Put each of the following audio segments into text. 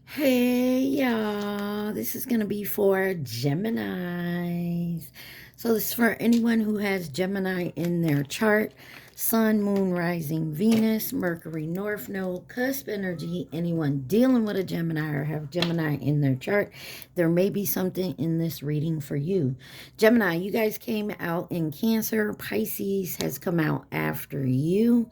Hey y'all, this is going to be for Geminis. So this is for anyone who has Gemini in their chart. Sun, Moon, Rising, Venus, Mercury, North Node, cusp energy. Anyone dealing with a Gemini or have Gemini in their chart, there may be something in this reading for you. Gemini, you guys came out in Cancer. Pisces has come out after you.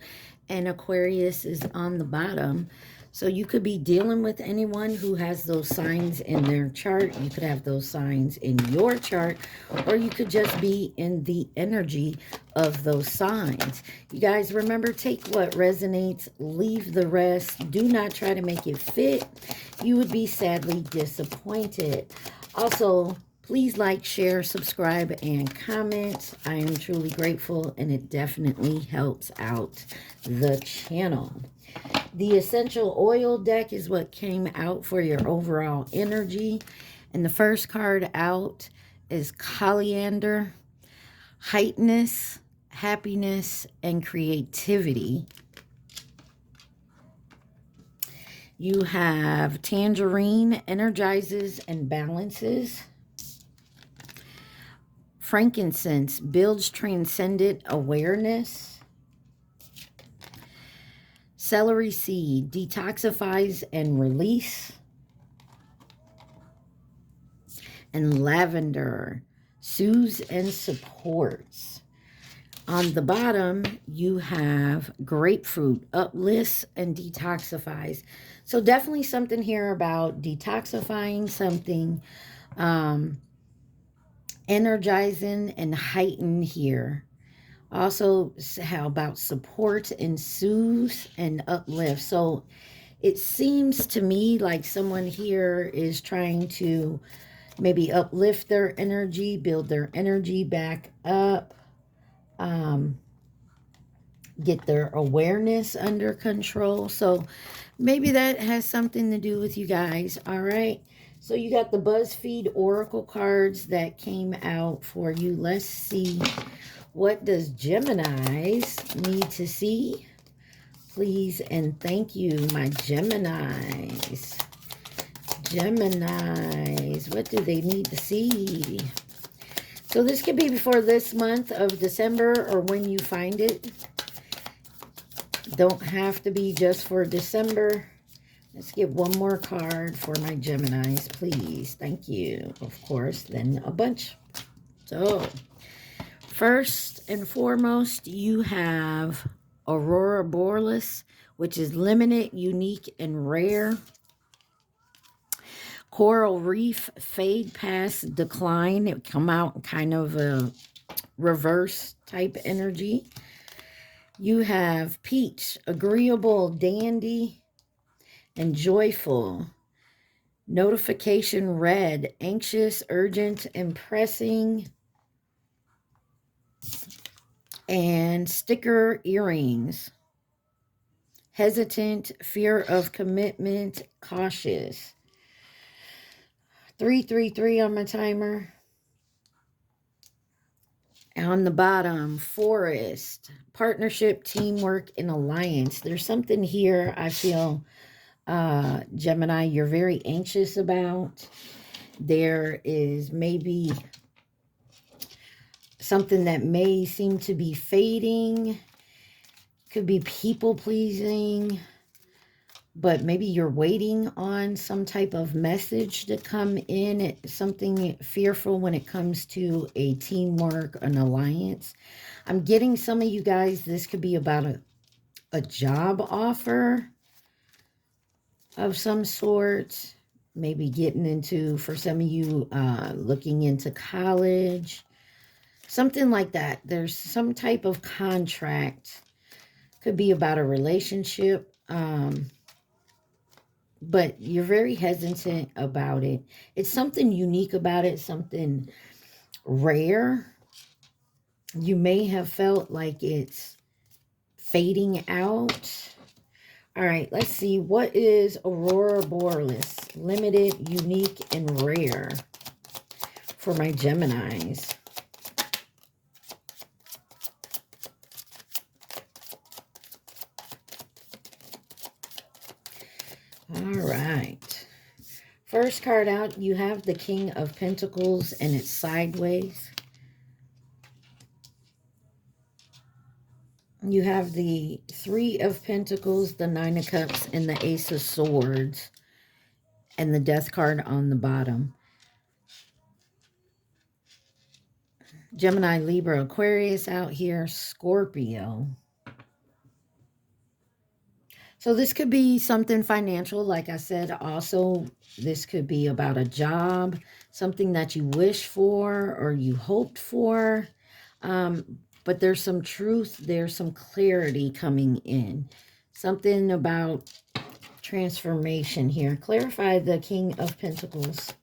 And Aquarius is on the bottom. So you could be dealing with anyone who has those signs in their chart. You could have those signs in your chart, or you could just be in the energy of those signs. You guys remember, take what resonates, leave the rest. Do not try to make it fit. You would be sadly disappointed. Also, please like, share, subscribe, and comment. I am truly grateful, and it definitely helps out the channel. The essential oil deck is what came out for your overall energy. And the first card out is Coriander, Heightness, Happiness, and Creativity. You have Tangerine, Energizes and Balances. Frankincense, Builds Transcendent Awareness. Celery seed, detoxifies and release. And lavender, soothes and supports. On the bottom, you have grapefruit, uplifts and detoxifies. So definitely something here about detoxifying something, energizing and heighten here. Also, how about support and soothe and uplift? So it seems to me like someone here is trying to maybe uplift their energy, build their energy back up, get their awareness under control. So maybe that has something to do with you guys. All right. So you got the BuzzFeed Oracle cards that came out for you. Let's see. What does Geminis need to see? Please and thank you, my Geminis. Geminis, what do they need to see? So this could be before this month of December or when you find it. Don't have to be just for December. Let's get one more card for my Geminis, please. Thank you. Of course, then a bunch. So first and foremost, you have Aurora Borealis, which is limited, unique, and rare. Coral Reef, fade past decline. It come out kind of a reverse type energy. You have Peach, agreeable, dandy, and joyful. Notification red, anxious, urgent, and pressing. And sticker earrings. Hesitant, fear of commitment, cautious. 333 on my timer. On the bottom, forest, partnership, teamwork, and alliance. There's something here I feel, Gemini, you're very anxious about. There is maybe something that may seem to be fading. Could be people-pleasing. But maybe you're waiting on some type of message to come in. It's something fearful when it comes to a teamwork, an alliance. I'm getting some of you guys, this could be about a job offer of some sort. Maybe getting into, for some of you, looking into college. Something like that. There's some type of contract. Could be about a relationship. But you're very hesitant about it. It's something unique about it, something rare. You may have felt like it's fading out. All right, let's see. What is Aurora Borealis? Limited, unique, and rare for my Geminis. All right. first card out, you have the King of Pentacles and it's sideways. You have the Three of Pentacles, the Nine of Cups, and the Ace of Swords, and the Death card on the bottom. Gemini, Libra, Aquarius out here, Scorpio. So this could be something financial, like I said. Also, this could be about a job, something that you wish for or you hoped for. But there's some truth, there's some clarity coming in. Something about transformation here. Clarify the King of Pentacles.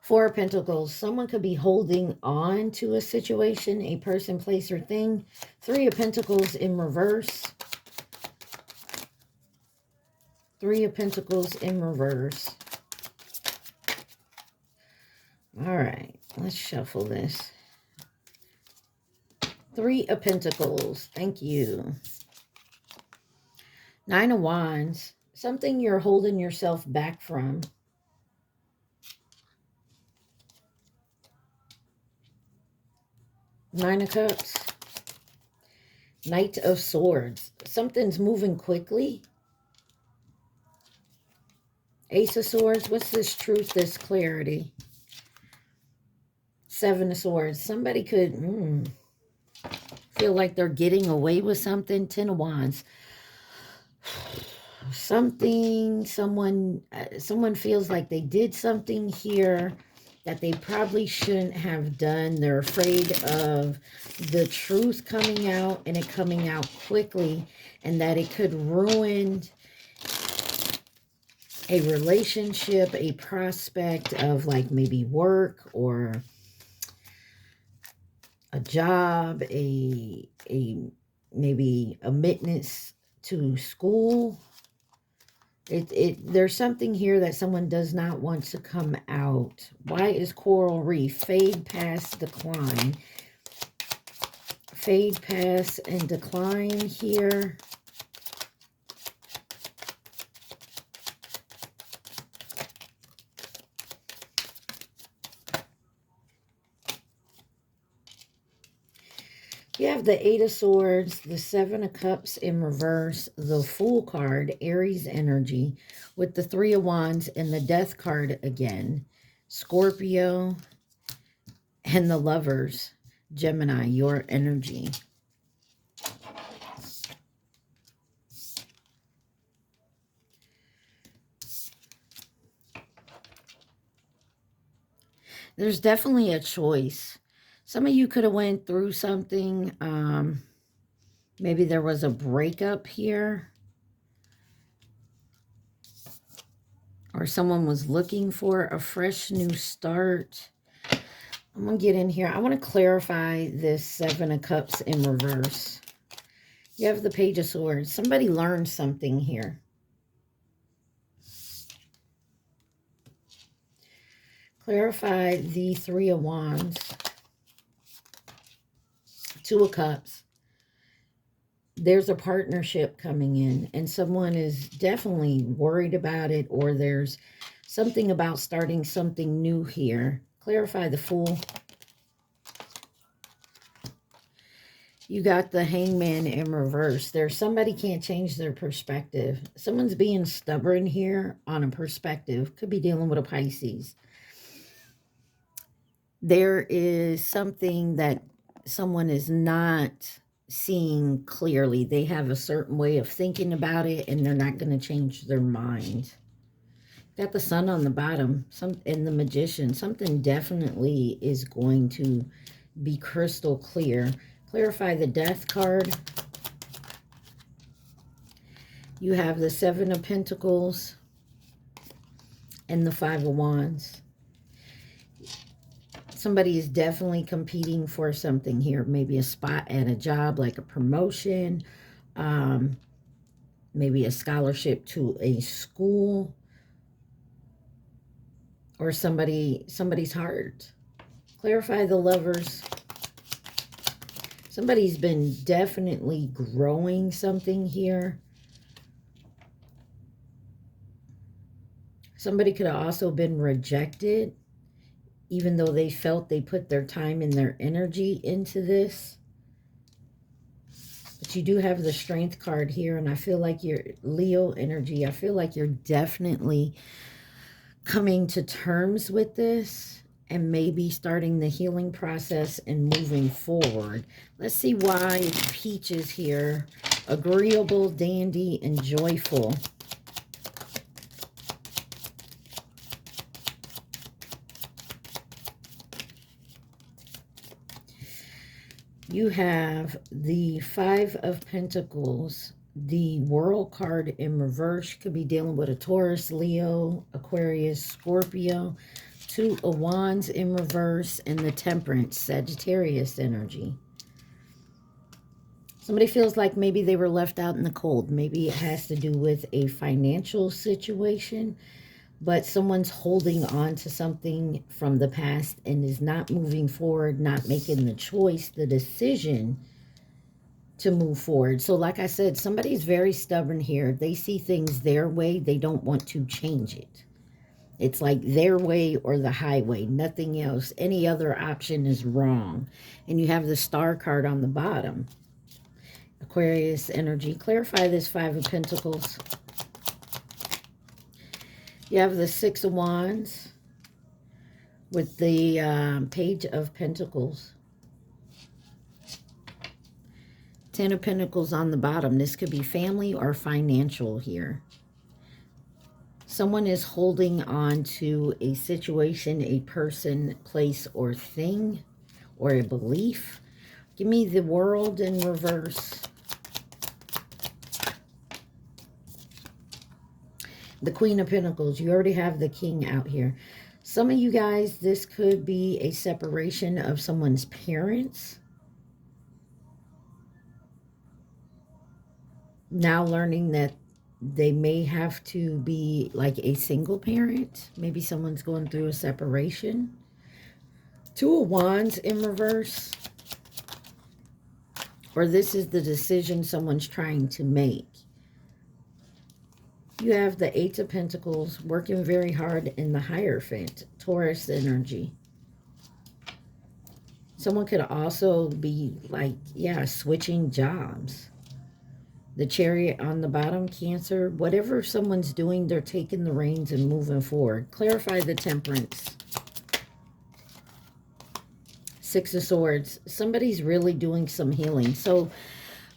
Four of Pentacles. Someone could be holding on to a situation, a person, place, or thing. Three of Pentacles in reverse. Three of Pentacles in reverse. All right, let's shuffle this. Three of Pentacles. Thank you. Nine of Wands. Something you're holding yourself back from. Nine of Cups. Knight of Swords. Something's moving quickly. Ace of Swords. What's this truth, this clarity? Seven of Swords. Somebody could feel like they're getting away with something. Ten of Wands. Someone feels like they did something here that they probably shouldn't have done. They're afraid of the truth coming out and it coming out quickly, and that it could ruin a relationship, a prospect of like maybe work or a job, maybe admittance to school. There's something here that someone does not want to come out. Why is Coral Reef? Fade, pass, decline. Fade, pass, and decline here. You have the Eight of Swords, the Seven of Cups in reverse, the Fool card, Aries energy, with the Three of Wands and the Death card again. Scorpio and the Lovers, Gemini, your energy. There's definitely a choice. Some of you could have went through something. Maybe there was a breakup here. Or someone was looking for a fresh new start. I'm going to get in here. I want to clarify this Seven of Cups in reverse. You have the Page of Swords. Somebody learned something here. Clarify the Three of Wands. Two of Cups. There's a partnership coming in, and someone is definitely worried about it, or there's something about starting something new here. Clarify the Fool. You got the Hangman in reverse. There's somebody can't change their perspective. Someone's being stubborn here on a perspective. Could be dealing with a Pisces. There is something that someone is not seeing clearly. They have a certain way of thinking about it, and they're not going to change their mind. Got the Sun on the bottom, and the Magician. Something definitely is going to be crystal clear. Clarify the Death card. You have the Seven of Pentacles and the Five of Wands. Somebody is definitely competing for something here. Maybe a spot at a job, like a promotion. Maybe a scholarship to a school. Or somebody's heart. Clarify the Lovers. Somebody's been definitely growing something here. Somebody could have also been rejected, even though they felt they put their time and their energy into this. But you do have the Strength card here, and I feel like you're Leo energy. I feel like you're definitely coming to terms with this and maybe starting the healing process and moving forward. Let's see why Peaches here. Agreeable, dandy, and joyful. You have the Five of Pentacles, the World card in reverse. Could be dealing with a Taurus, Leo, Aquarius, Scorpio. Two of Wands in reverse, and the Temperance, Sagittarius energy. Somebody feels like maybe they were left out in the cold. Maybe it has to do with a financial situation, but someone's holding on to something from the past and is not moving forward, not making the choice, the decision to move forward. So like I said, somebody's very stubborn here. They see things their way. They don't want to change it. It's like their way or the highway, nothing else. Any other option is wrong. And you have the Star card on the bottom. Aquarius energy. Clarify this Five of Pentacles. You have the Six of Wands with the Page of Pentacles. Ten of Pentacles on the bottom. This could be family or financial here. Someone is holding on to a situation, a person, place, or thing, or a belief. Give me the World in reverse. The Queen of Pentacles. You already have the King out here. Some of you guys, this could be a separation of someone's parents. Now learning that they may have to be like a single parent. Maybe someone's going through a separation. Two of Wands in reverse. Or this is the decision someone's trying to make. You have the Eight of Pentacles, working very hard in the Hierophant, Taurus energy. Someone could also be like, yeah, switching jobs. The Chariot on the bottom, Cancer. Whatever someone's doing, they're taking the reins and moving forward. Clarify the Temperance. Six of Swords. Somebody's really doing some healing. So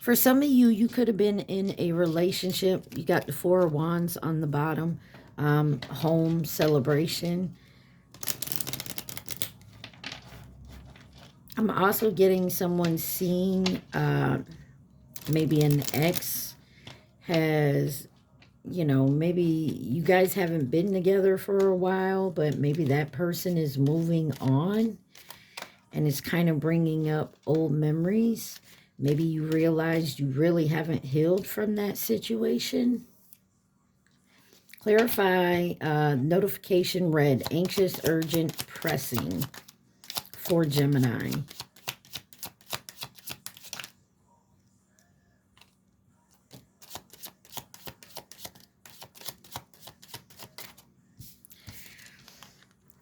for some of you, you could have been in a relationship. You got the Four of Wands on the bottom. Home, celebration. I'm also getting someone seeing maybe an ex has, you know, maybe you guys haven't been together for a while, but maybe that person is moving on and it's kind of bringing up old memories. Maybe you realized you really haven't healed from that situation. Clarify, notification red, anxious, urgent, pressing for Gemini.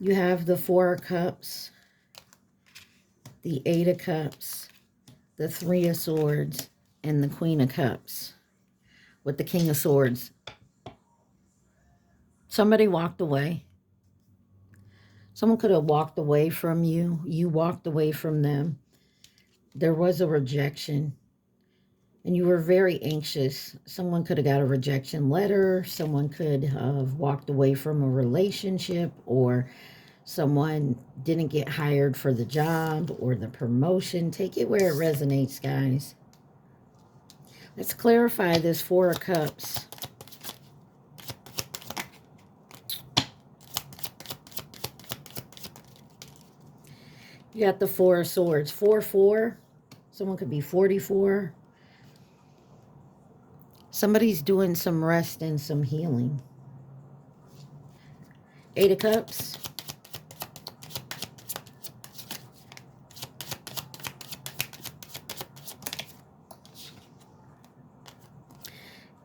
You have the Four of Cups, the Eight of Cups, the Three of Swords, and the Queen of Cups with the King of Swords. Somebody walked away. Someone could have walked away from you. You walked away from them. There was a rejection. And you were very anxious. Someone could have got a rejection letter. Someone could have walked away from a relationship, or someone didn't get hired for the job or the promotion. Take it where it resonates, guys. Let's clarify this Four of Cups. You got the Four of Swords. 4-4. Someone could be 44. Somebody's doing some rest and some healing. Eight of Cups.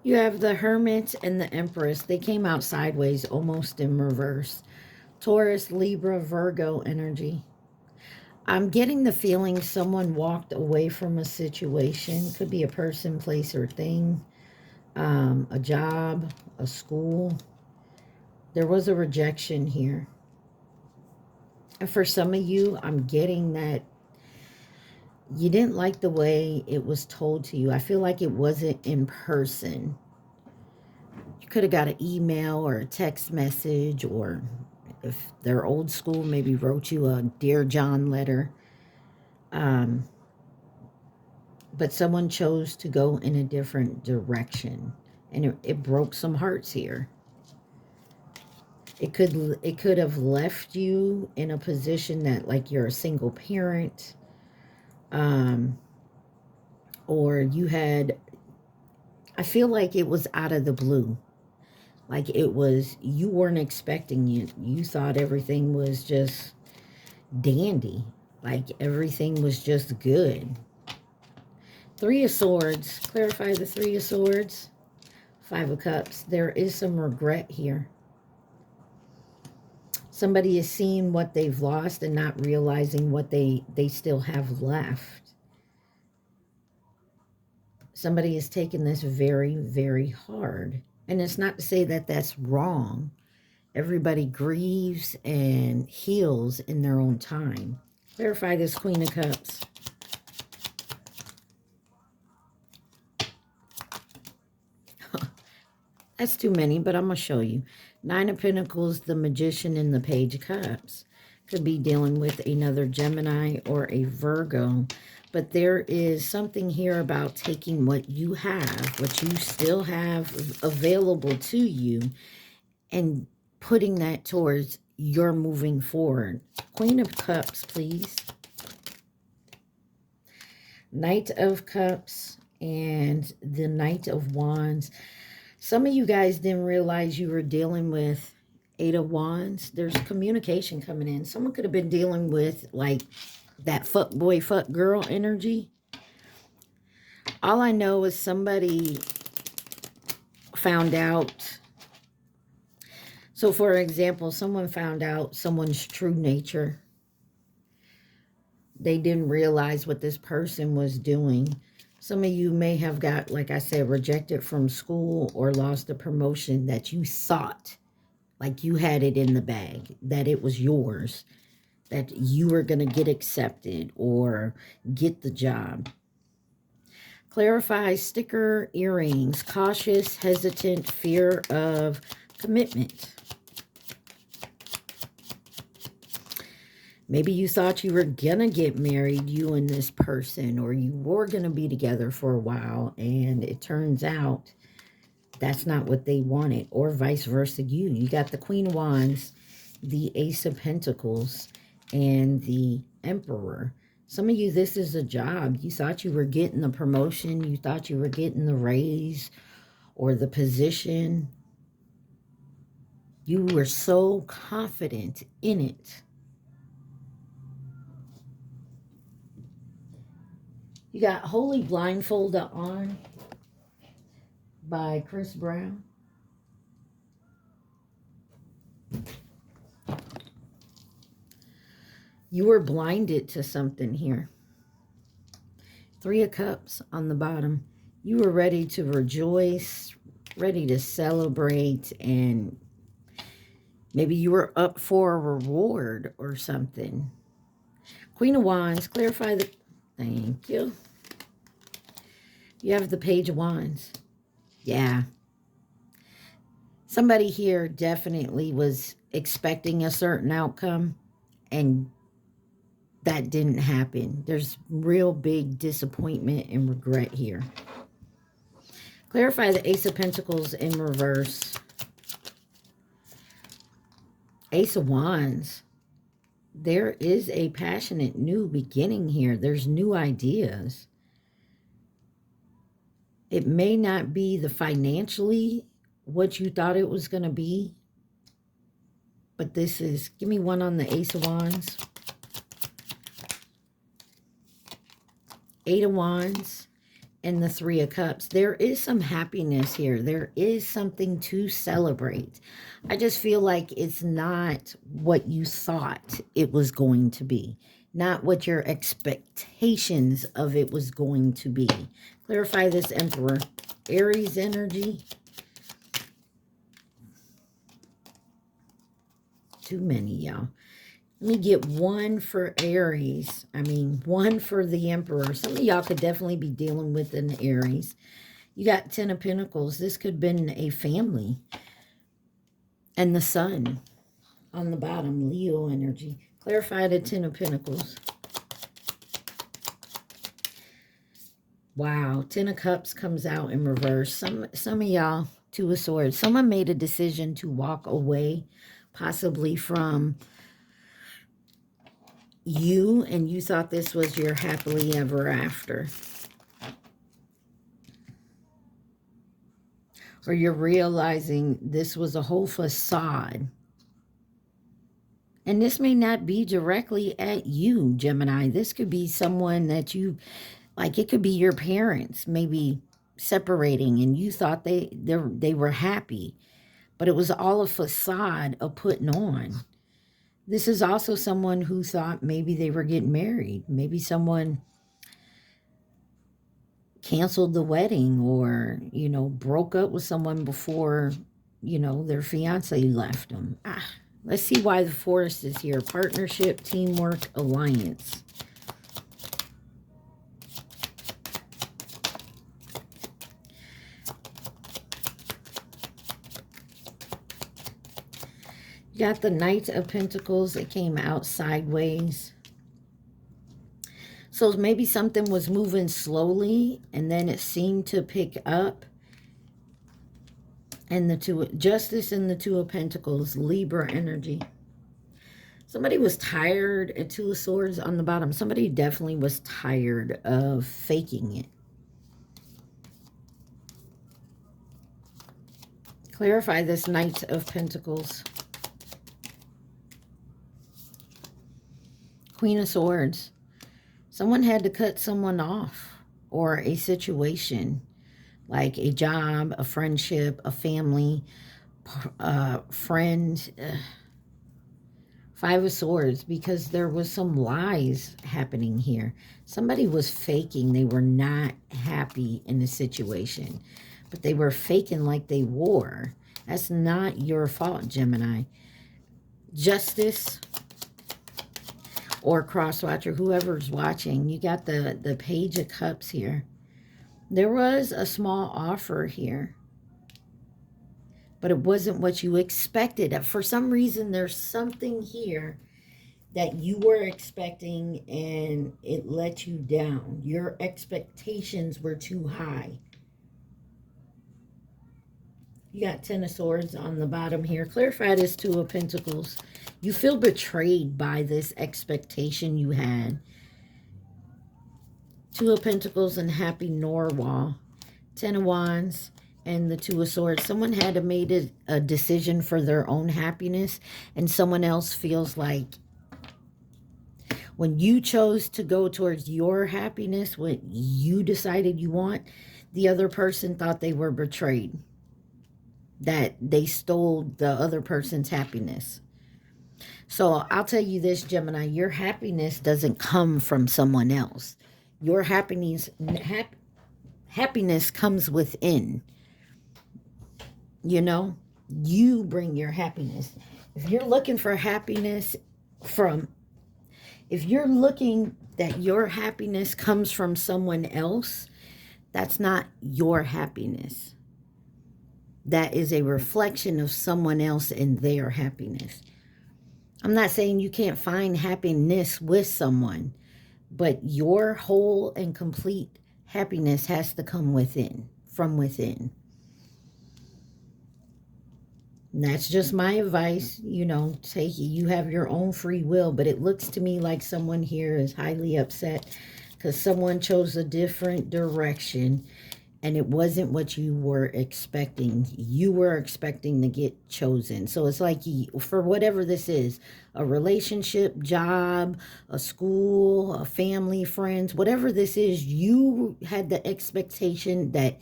You You have the Hermit and the Empress. They came out sideways, almost in reverse. Taurus, Libra, Virgo energy. I'm getting the feeling someone walked away from a situation. Could be a person, place, or thing. A job, a school. There was a rejection here. And for some of you, I'm getting that you didn't like the way it was told to you. I feel like it wasn't in person. You could have got an email or a text message, or if they're old school, maybe wrote you a Dear John letter. But someone chose to go in a different direction, and it broke some hearts here. It could have left you in a position that, like, you're a single parent, or you had, I feel like it was out of the blue. Like it was, you weren't expecting it. You thought everything was just dandy. Like everything was just good. Three of Swords. Clarify the Three of Swords. Five of Cups. There is some regret here. Somebody is seeing what they've lost and not realizing what they still have left. Somebody is taking this very, very hard. And it's not to say that that's wrong. Everybody grieves and heals in their own time. Clarify this Queen of Cups. That's too many, but I'm going to show you. Nine of Pentacles, the Magician, and the Page of Cups. Could be dealing with another Gemini or a Virgo. But there is something here about taking what you have, what you still have available to you, and putting that towards your moving forward. Queen of Cups, please. Knight of Cups and the Knight of Wands. Some of you guys didn't realize you were dealing with Eight of Wands. There's communication coming in. Someone could have been dealing with, like, that fuck boy, fuck girl energy. All I know is somebody found out. So, for example, someone found out someone's true nature. They didn't realize what this person was doing. Some of you may have got, like I said, rejected from school or lost a promotion that you thought, like you had it in the bag, that it was yours, that you were going to get accepted or get the job. Clarify sticker earrings. Cautious, hesitant, fear of commitment. Maybe you thought you were going to get married, you and this person, or you were going to be together for a while, and it turns out that's not what they wanted, or vice versa. You got the Queen of Wands, the Ace of Pentacles, and the Emperor. Some of you, this is a job. You thought you were getting the promotion. You thought you were getting the raise or the position. You were so confident in it. You got Holy Blindfolded On by Chris Brown. You were blinded to something here. Three of Cups on the bottom. You were ready to rejoice, ready to celebrate, and maybe you were up for a reward or something. Queen of Wands, clarify the... Thank you. You have the Page of Wands. Yeah. Somebody here definitely was expecting a certain outcome, and that didn't happen. There's real big disappointment and regret here. Clarify the Ace of Pentacles in reverse. Ace of Wands. There is a passionate new beginning here. There's new ideas. It may not be the financially what you thought it was going to be, but this is, give me one on the Ace of Wands. Eight of Wands and the Three of Cups. There is some happiness here. There is something to celebrate. I just feel like it's not what you thought it was going to be. Not what your expectations of it was going to be. Clarify this, Emperor. Aries energy. Too many, y'all. Let me get one for Aries. I mean, one for the Emperor. Some of y'all could definitely be dealing with an Aries. You got 10 of Pentacles. This could have been a family. And the Sun on the bottom. Leo energy. Clarify the 10 of Pentacles. Wow. 10 of Cups comes out in reverse. Some of y'all, 2 of Swords. Someone made a decision to walk away, possibly from you, and you thought this was your happily ever after. Or you're realizing this was a whole facade. And this may not be directly at you, Gemini. This could be someone that you, like it could be your parents maybe separating and you thought they were happy. But it was all a facade of putting on. This is also someone who thought maybe they were getting married. Maybe someone canceled the wedding or, you know, broke up with someone before, you know, their fiance left them. Let's see why the Forest is here. Partnership, teamwork, alliance. You got the Knight of Pentacles. It came out sideways. So maybe something was moving slowly and then it seemed to pick up. And the Justice and the 2 of Pentacles, Libra energy. Somebody was tired at 2 of Swords on the bottom. Somebody definitely was tired of faking it. Clarify this Knight of Pentacles. Queen of Swords. Someone had to cut someone off, or a situation like a job, a friendship, a family, friend. 5 of Swords, because there was some lies happening here. Somebody was faking. They were not happy in the situation, but they were faking like they were. That's not your fault, Gemini. Justice or cross-watcher, whoever's watching, you got the Page of Cups here. There was a small offer here, but it wasn't what you expected. For some reason, there's something here that you were expecting and it let you down. Your expectations were too high. You got 10 of Swords on the bottom here. Clarify this 2 of Pentacles. You feel betrayed by this expectation you had. 2 of Pentacles and Happy Norwal. 10 of Wands and the 2 of Swords. Someone had to make a decision for their own happiness, and someone else feels like when you chose to go towards your happiness, what you decided you want, the other person thought they were betrayed. That they stole the other person's happiness. So I'll tell you this, Gemini, your happiness doesn't come from someone else. Your happiness comes within. You know, you bring your happiness. If you're looking for happiness if you're looking that your happiness comes from someone else, that's not your happiness. That is a reflection of someone else and their happiness. I'm not saying you can't find happiness with someone, but your whole and complete happiness has to come within, from within. And that's just my advice. You know, you have your own free will, but it looks to me like someone here is highly upset because someone chose a different direction and it wasn't what you were expecting. You were expecting to get chosen. So it's like, for whatever this is, a relationship, job, a school, a family, friends, whatever this is, you had the expectation that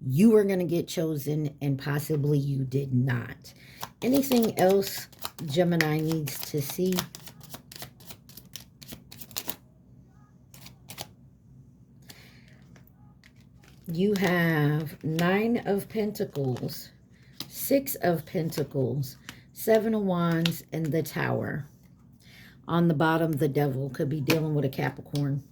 you were going to get chosen, and possibly you did not. Anything else Gemini needs to see? You have 9 of Pentacles, 6 of Pentacles, 7 of Wands, and the Tower. On the bottom, the Devil. Could be dealing with a Capricorn.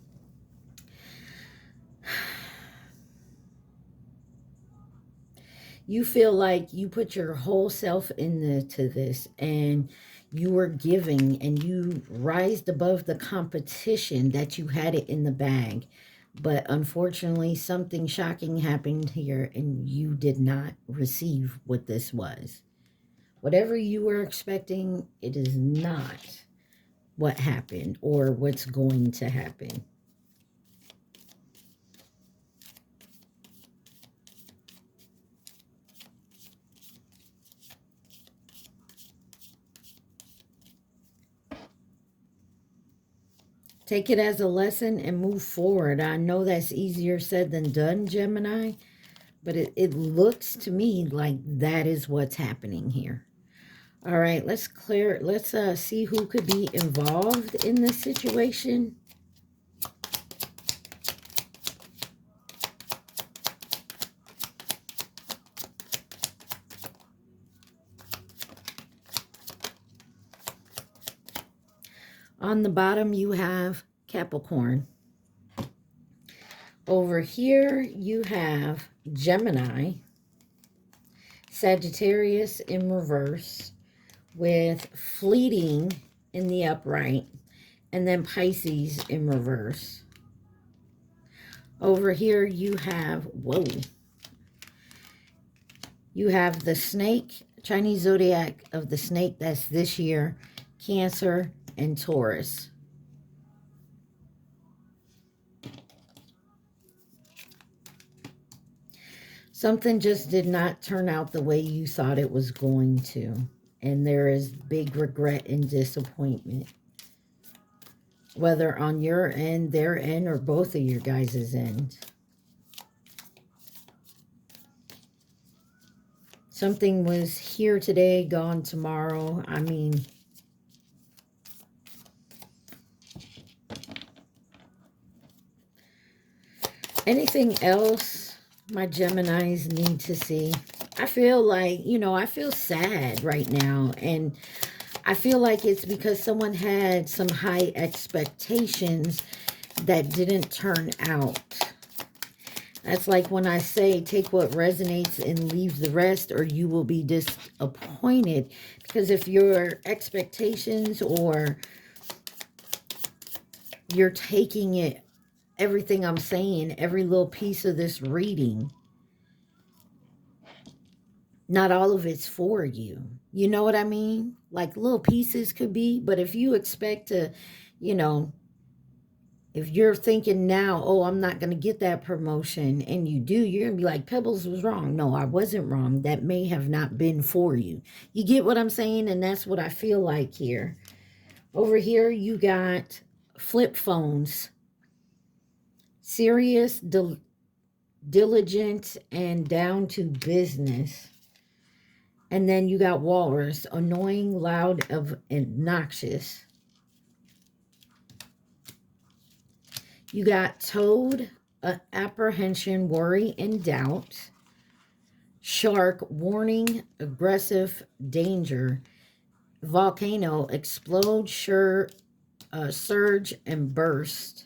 You feel like you put your whole self into this, and you were giving, and you rised above the competition that you had it in the bag. But unfortunately, something shocking happened here, and you did not receive what this was. Whatever you were expecting, it is not what happened or what's going to happen. Take it as a lesson and move forward. I know that's easier said than done, Gemini, but it looks to me like that is what's happening here. All right, let's see who could be involved in this situation. On the bottom, you have Capricorn. Over here, you have Gemini, Sagittarius in reverse, with fleeting in the upright, and then Pisces in reverse. Over here, you have, whoa, you have the snake, Chinese zodiac of the snake, that's this year, Cancer and Taurus. Something just did not turn out the way you thought it was going to. And there is big regret and disappointment. Whether on your end, their end, or both of your guys' end. Something was here today, gone tomorrow. I mean, anything else my Geminis need to see? I feel like, I feel sad right now. And I feel like it's because someone had some high expectations that didn't turn out. That's like when I say, take what resonates and leave the rest, or you will be disappointed. Because if your expectations, or you're taking it, everything I'm saying, every little piece of this reading, not all of it's for you. You know what I mean? Like little pieces could be, but if you expect to, if you're thinking now, oh, I'm not going to get that promotion, and you do, you're going to be like, Pebbles was wrong. No, I wasn't wrong. That may have not been for you. You get what I'm saying? And that's what I feel like here. Over here, you got flip phones. Serious, diligent, and down to business. And then you got Walrus, annoying, loud, and obnoxious. You got Toad, apprehension, worry, and doubt. Shark, warning, aggressive, danger. Volcano, explode, surge, and burst.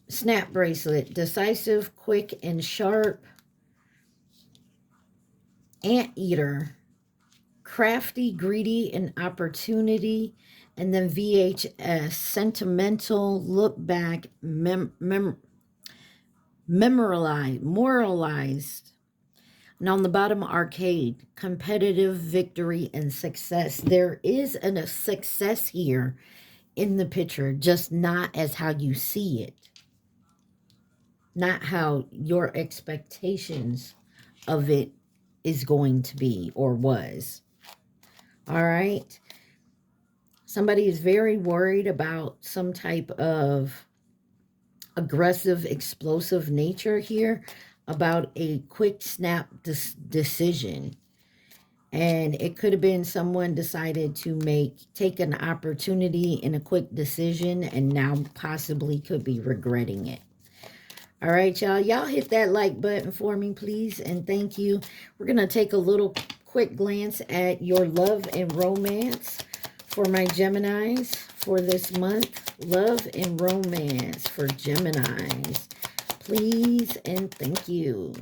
Snap bracelet, decisive, quick, and sharp. Anteater, crafty, greedy, and opportunity. And then VHS, sentimental, look back, moralized. And on the bottom, arcade, competitive, victory, and success. There is a success here in the picture, just not as how you see it. not how your expectations of it is going to be or was. All right. Somebody is very worried about some type of aggressive, explosive nature here, about a quick snap decision. And it could have been someone decided to take an opportunity in a quick decision and now possibly could be regretting it. All right, y'all. Y'all hit that like button for me, please, and thank you. We're going to take a little quick glance at your love and romance for my Geminis for this month. Love and romance for Geminis. Please and thank you.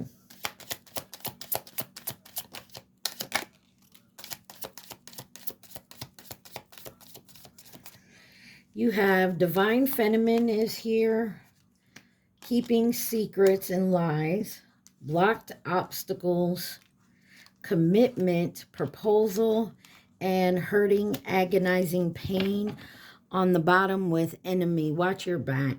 You have Divine Feminine is here. Keeping secrets and lies. Blocked obstacles. Commitment, proposal, and hurting, agonizing pain on the bottom with enemy. Watch your back.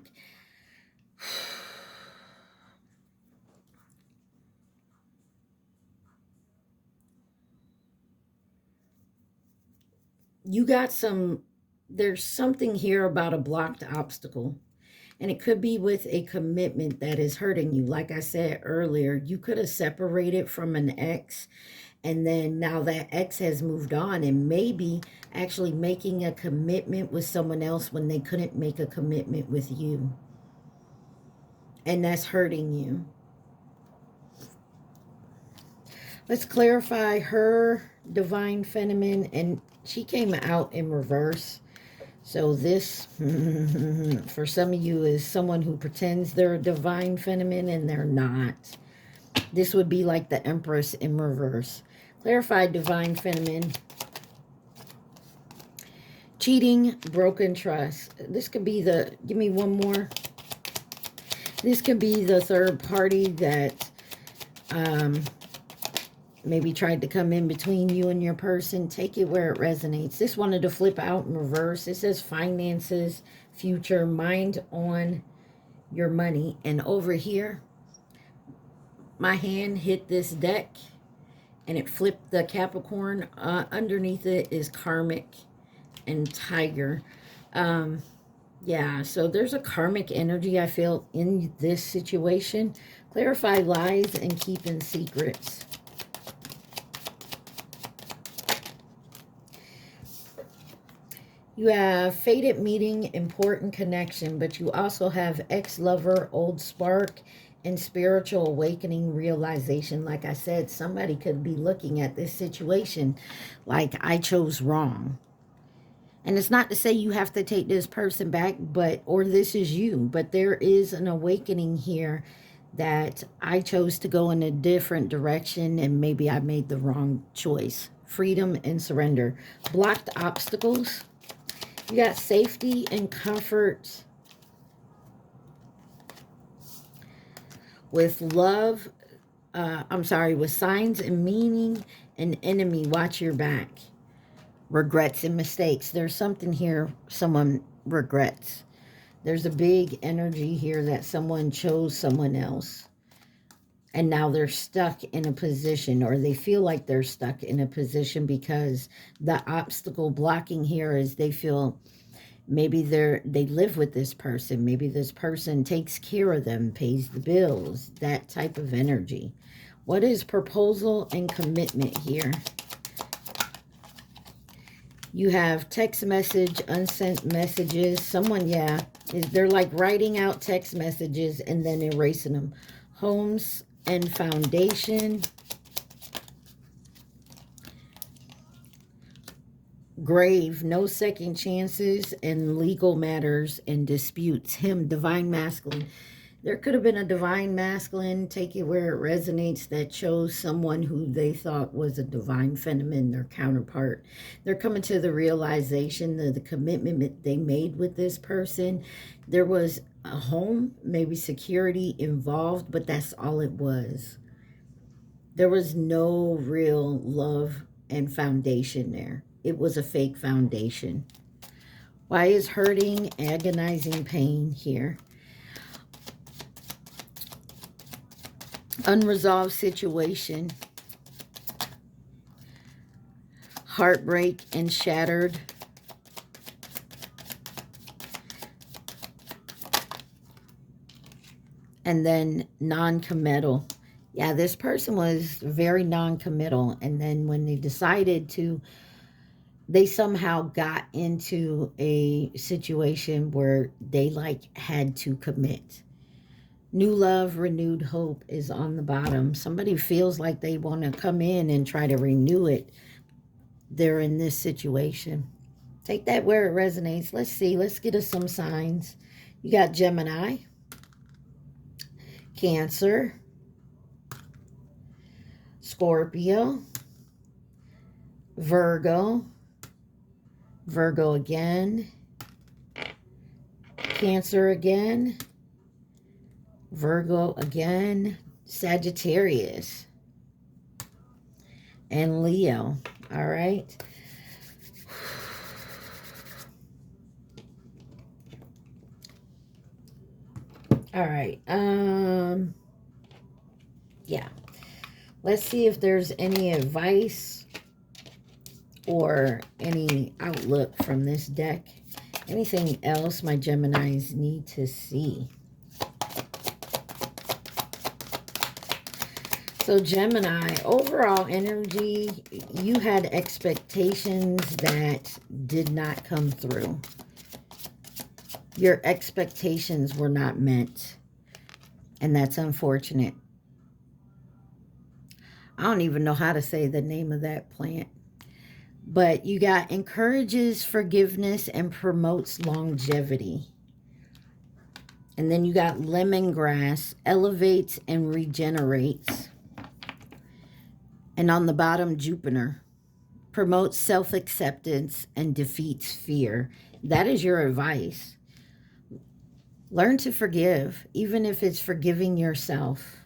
You got there's something here about a blocked obstacle. And it could be with a commitment that is hurting you. Like I said earlier, you could have separated from an ex, and then now that ex has moved on and maybe actually making a commitment with someone else when they couldn't make a commitment with you. And that's hurting you. Let's clarify her Divine Feminine, and she came out in reverse. So this, for some of you, is someone who pretends they're a Divine Feminine and they're not. This would be like the Empress in reverse. Clarified Divine Feminine. Cheating, broken trust. This could be give me one more. This could be the third party that maybe tried to come in between you and your person. Take it where it resonates. This wanted to flip out in reverse. It says finances, future, mind on your money. And over here, my hand hit this deck and it flipped the Capricorn. Underneath it is karmic and tiger. Yeah, so there's a karmic energy I feel in this situation. Clarify lies and keeping secrets. You have fated meeting, important connection, but you also have ex-lover, old spark, and spiritual awakening realization. Like I said, somebody could be looking at this situation like, I chose wrong. And it's not to say you have to take this person back, or this is you, but there is an awakening here that I chose to go in a different direction and maybe I made the wrong choice. Freedom and surrender. Blocked obstacles. You got safety and comfort with love. With signs and meaning and enemy. Watch your back. Regrets and mistakes. There's something here someone regrets. There's a big energy here that someone chose someone else. And now they're stuck in a position, or they feel like they're stuck in a position because the obstacle blocking here is they feel maybe they live with this person. Maybe this person takes care of them, pays the bills, that type of energy. What is proposal and commitment here? You have text message, unsent messages. Someone, they're like writing out text messages and then erasing them. Homes and foundation. Grave, no second chances, and legal matters and disputes. Him, divine masculine. There could have been a divine masculine, take it where it resonates, that chose someone who they thought was a divine feminine, their counterpart. They're coming to the realization that the commitment they made with this person, there was a home, maybe security involved, but that's all it was. There was no real love and foundation there. It was a fake foundation. Why is hurting, agonizing pain here? unresolved situation, heartbreak and shattered, and then non-committal. Yeah, this person was very non-committal, and then when they decided to, they somehow got into a situation where they like had to commit. New love, renewed hope is on the bottom. Somebody feels like they want to come in and try to renew it. They're in this situation. Take that where it resonates. Let's see. Let's get us some signs. You got Gemini, Cancer, Scorpio, Virgo, Virgo again, Cancer again, Virgo again, Sagittarius, and Leo. All right. All right. Yeah. Let's see if there's any advice or any outlook from this deck. Anything else my Geminis need to see? So Gemini, overall energy, you had expectations that did not come through. Your expectations were not met, and that's unfortunate. I don't even know how to say the name of that plant. But you got encourages forgiveness and promotes longevity. And then you got lemongrass, elevates and regenerates. And on the bottom, Jupiter, promotes self-acceptance and defeats fear. That is your advice. Learn to forgive, even if it's forgiving yourself.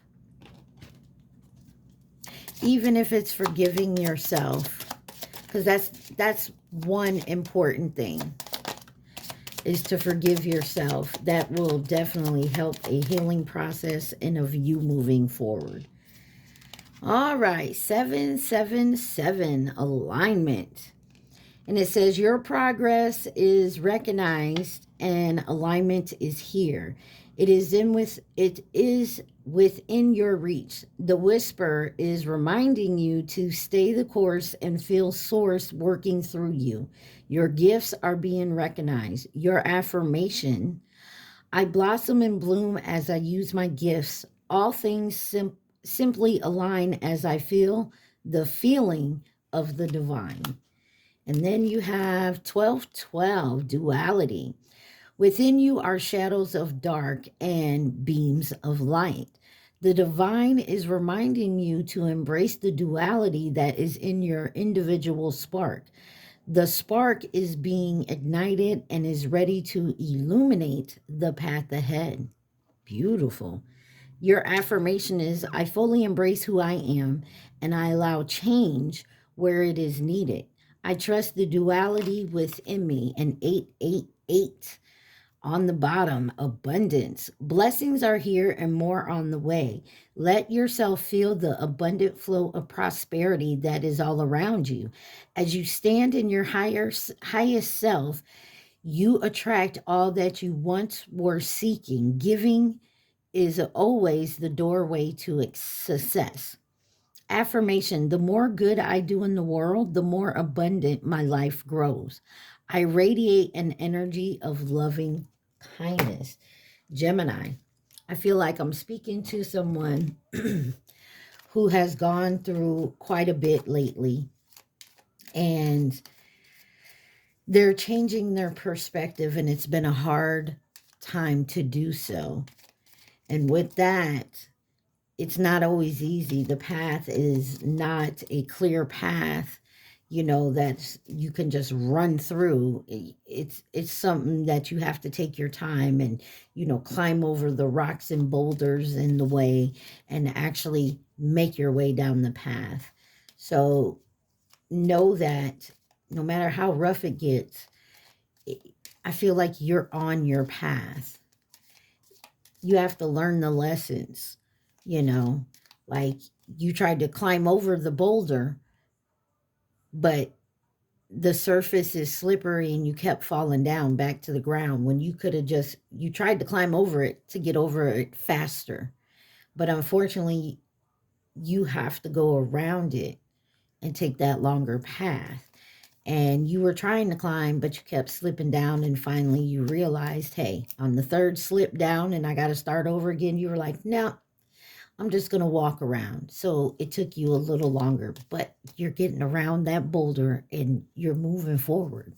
Even if it's forgiving yourself. Because that's one important thing, is to forgive yourself. That will definitely help a healing process and of you moving forward. All right, 777 alignment. And it says your progress is recognized and alignment is here. It is within your reach. The whisper is reminding you to stay the course and feel source working through you. Your gifts are being recognized. Your affirmation, I blossom and bloom as I use my gifts. All things simply align as I feel the feeling of the divine. And then you have 1212, duality. Within you are shadows of dark and beams of light. The divine is reminding you to embrace the duality that is in your individual spark. The spark is being ignited and is ready to illuminate the path ahead. Beautiful. Your affirmation is, I fully embrace who I am and I allow change where it is needed. I trust the duality within me. And 888 on the bottom, abundance. Blessings are here and more on the way. Let yourself feel the abundant flow of prosperity that is all around you. As you stand in your highest self, you attract all that you once were seeking. Giving is always the doorway to success. Affirmation, the more good I do in the world, the more abundant my life grows. I radiate an energy of loving kindness. Gemini, I feel like I'm speaking to someone who has gone through quite a bit lately, and they're changing their perspective, and it's been a hard time to do so. And with that, it's not always easy. The path is not a clear path, that you can just run through. It's something that you have to take your time and, climb over the rocks and boulders in the way and actually make your way down the path. So know that no matter how rough it gets, I feel like you're on your path. You have to learn the lessons, Like you tried to climb over the boulder, but the surface is slippery and you kept falling down back to the ground when you could have just, you tried to climb over it to get over it faster. But unfortunately, you have to go around it and take that longer path. And you were trying to climb, but you kept slipping down. And finally you realized, hey, on the third slip down and I got to start over again, you were like, no, I'm just going to walk around. So it took you a little longer, but you're getting around that boulder and you're moving forward.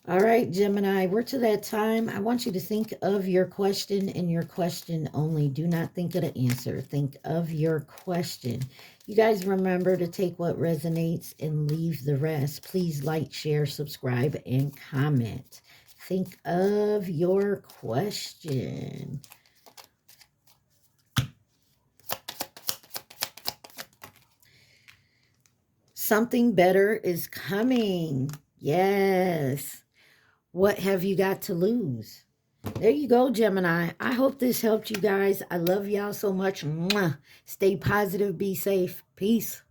All right, Gemini, we're to that time. I want you to think of your question and your question only. Do not think of the answer. Think of your question. You guys remember to take what resonates and leave the rest. Please like, share, subscribe, and comment. Think of your question. Something better is coming. Yes. What have you got to lose? There you go, Gemini. I hope this helped you guys. I love y'all so much. Mwah. Stay positive. Be safe. Peace.